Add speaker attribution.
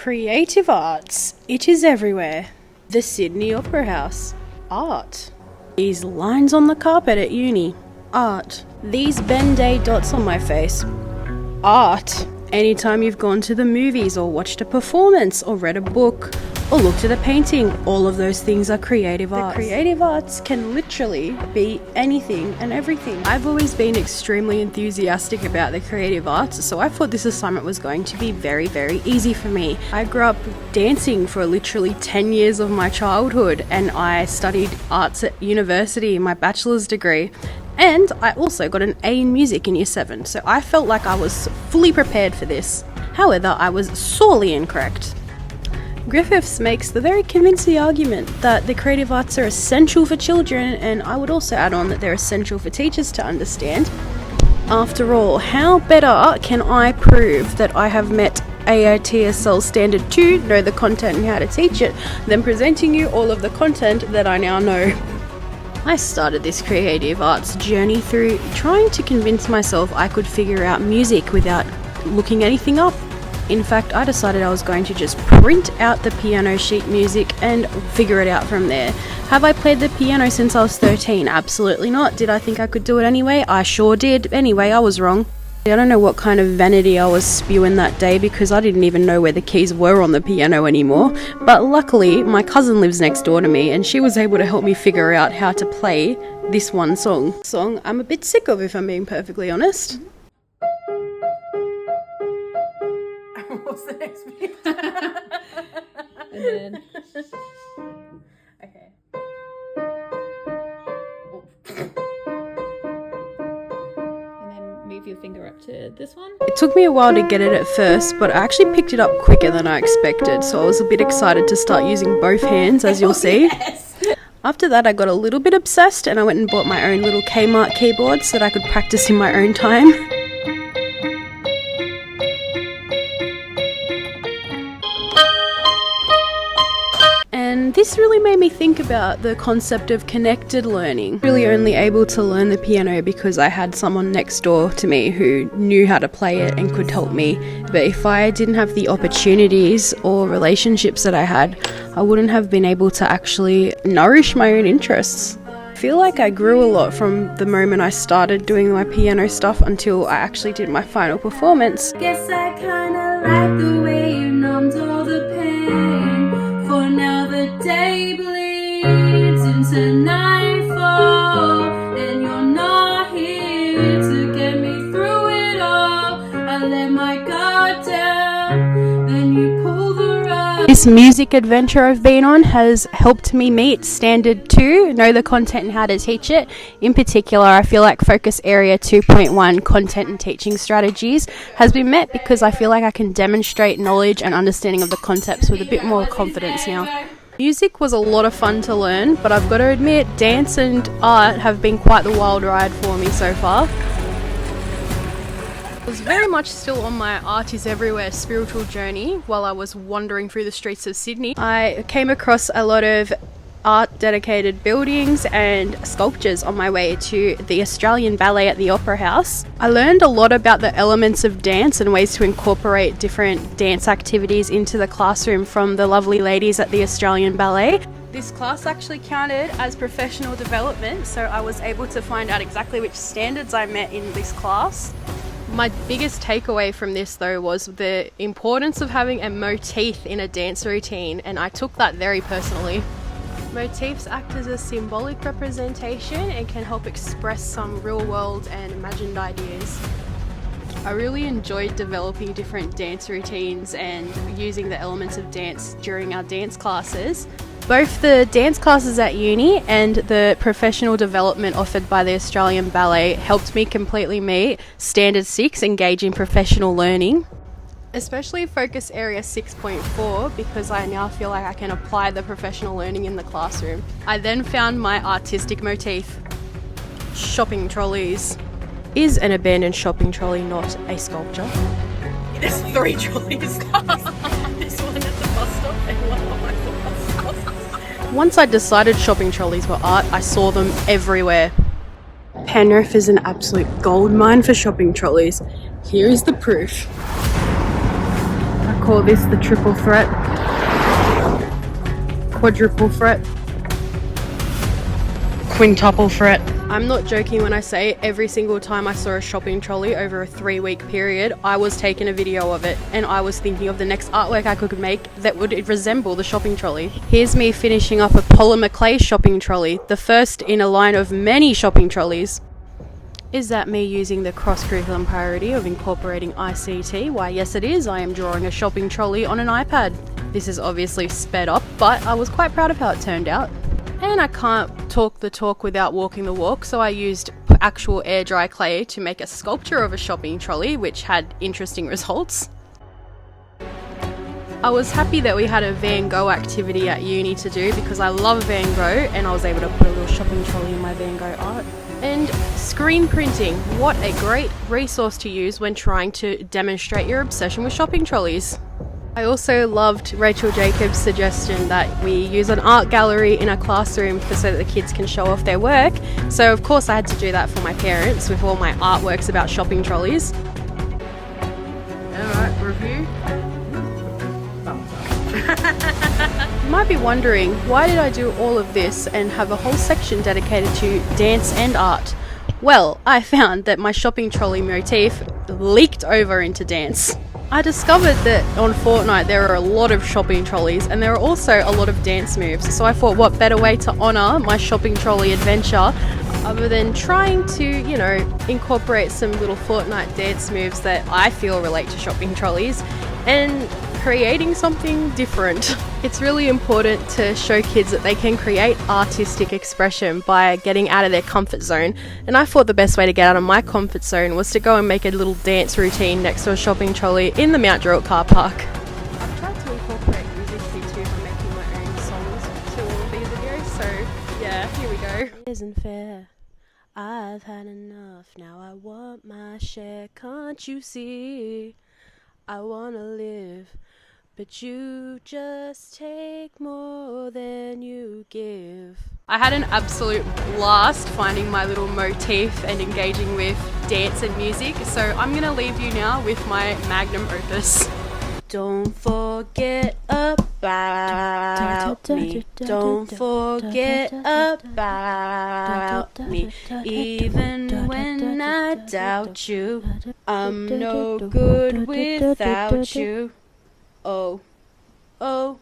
Speaker 1: Creative arts. It is everywhere. The Sydney Opera House. Art. These lines on the carpet at uni. Art. These Ben-Day dots on my face. Art. Anytime you've gone to the movies or watched a performance or read a book or looked at a painting, all of those things are creative arts. The creative arts can literally be anything and everything. I've always been extremely enthusiastic about the creative arts, so I thought this assignment was going to be very, very easy for me. I grew up dancing for literally 10 years of my childhood, and I studied arts at university in my bachelor's degree. And I also got an A in music in year 7, so I felt like I was fully prepared for this. However, I was sorely incorrect. Griffiths makes the very convincing argument that the creative arts are essential for children, and I would also add on that they're essential for teachers to understand. After all, how better can I prove that I have met AITSL Standard 2, know the content and how to teach it, than presenting you all of the content that I now know? I started this creative arts journey through trying to convince myself I could figure out music without looking anything up. In fact, I decided I was going to just print out the piano sheet music and figure it out from there. Have I played the piano since I was 13? Absolutely not. Did I think I could do it anyway? I sure did. Anyway, I was wrong. I don't know what kind of vanity I was spewing that day, because I didn't even know where the keys were on the piano anymore. But luckily, my cousin lives next door to me, and she was able to help me figure out how to play this one song I'm a bit sick of, if I'm being perfectly honest.
Speaker 2: What's the next bit?
Speaker 3: And then...
Speaker 2: Okay.
Speaker 3: Move your finger up to this one.
Speaker 1: It took me a while to get it at first, but I actually picked it up quicker than I expected, so I was a bit excited to start using both hands, as you'll see.
Speaker 2: Yes.
Speaker 1: After that, I got a little bit obsessed and I went and bought my own little Kmart keyboard so that I could practice in my own time. And this really made me think about the concept of connected learning. Really only able to learn the piano because I had someone next door to me who knew how to play it and could help me. But if I didn't have the opportunities or relationships that I had, I wouldn't have been able to actually nourish my own interests. I feel like I grew a lot from the moment I started doing my piano stuff until I actually did my final performance.
Speaker 4: Guess I kinda like the way you numbed all the pain. For now the day bleeds into nightfall, and you're not here to get me through it all. I let my guard down, then you pull the rug.
Speaker 1: This music adventure I've been on has helped me meet Standard 2, know the content and how to teach it. In particular, I feel like Focus Area 2.1, Content and Teaching Strategies, has been met because I feel like I can demonstrate knowledge and understanding of the concepts with a bit more confidence now. Music was a lot of fun to learn, but I've got to admit, dance and art have been quite the wild ride for me so far. I was very much still on my art is everywhere spiritual journey while I was wandering through the streets of Sydney. I came across a lot of art dedicated buildings and sculptures on my way to the Australian Ballet at the Opera House. I learned a lot about the elements of dance and ways to incorporate different dance activities into the classroom from the lovely ladies at the Australian Ballet. This class actually counted as professional development, so I was able to find out exactly which standards I met in this class. My biggest takeaway from this though was the importance of having a motif in a dance routine, and I took that very personally. Motifs act as a symbolic representation and can help express some real world and imagined ideas. I really enjoyed developing different dance routines and using the elements of dance during our dance classes. Both the dance classes at uni and the professional development offered by the Australian Ballet helped me completely meet Standard 6, engage in professional learning. Especially Focus Area 6.4, because I now feel like I can apply the professional learning in the classroom. I then found my artistic motif. Shopping trolleys. Is an abandoned shopping trolley not a sculpture?
Speaker 2: There's 3 trolleys. This one at the bus stop and one behind the bus stop.
Speaker 1: Once I decided shopping trolleys were art, I saw them everywhere. Penrith is an absolute gold mine for shopping trolleys. Here is the proof. call this the triple threat, quadruple threat, quintuple threat. I'm not joking when I say every single time I saw a shopping trolley over a 3-week period, I was taking a video of it and I was thinking of the next artwork I could make that would resemble the shopping trolley. Here's me finishing up a polymer clay shopping trolley, the first in a line of many shopping trolleys. Is that me using the cross-curriculum priority of incorporating ICT? Why, yes it is. I am drawing a shopping trolley on an iPad. This is obviously sped up, but I was quite proud of how it turned out. And I can't talk the talk without walking the walk, so I used actual air dry clay to make a sculpture of a shopping trolley, which had interesting results. I was happy that we had a Van Gogh activity at uni to do because I love Van Gogh, and I was able to put a little shopping trolley in my Van Gogh art. And screen printing, what a great resource to use when trying to demonstrate your obsession with shopping trolleys. I also loved Rachel Jacobs' suggestion that we use an art gallery in our classroom so that the kids can show off their work. So of course I had to do that for my parents with all my artworks about shopping trolleys. Alright, review. You might be wondering, why did I do all of this and have a whole section dedicated to dance and art? Well, I found that my shopping trolley motif leaked over into dance. I discovered that on Fortnite there are a lot of shopping trolleys and there are also a lot of dance moves, so I thought what better way to honour my shopping trolley adventure other than trying to, you know, incorporate some little Fortnite dance moves that I feel relate to shopping trolleys and creating something different. It's really important to show kids that they can create artistic expression by getting out of their comfort zone, and I thought the best way to get out of my comfort zone was to go and make a little dance routine next to a shopping trolley in the Mount Druitt car park. I've tried to incorporate music here too by making my own songs to all of these videos, so yeah, here we go. It isn't fair, I've had enough, now I want my share, can't you see? I wanna live, but you just take more than you give. I had an absolute blast finding my little motif and engaging with dance and music, so I'm gonna leave you now with my magnum opus. Don't forget about me. Don't forget about me. Even when I doubt you, I'm no good without you. Oh, oh.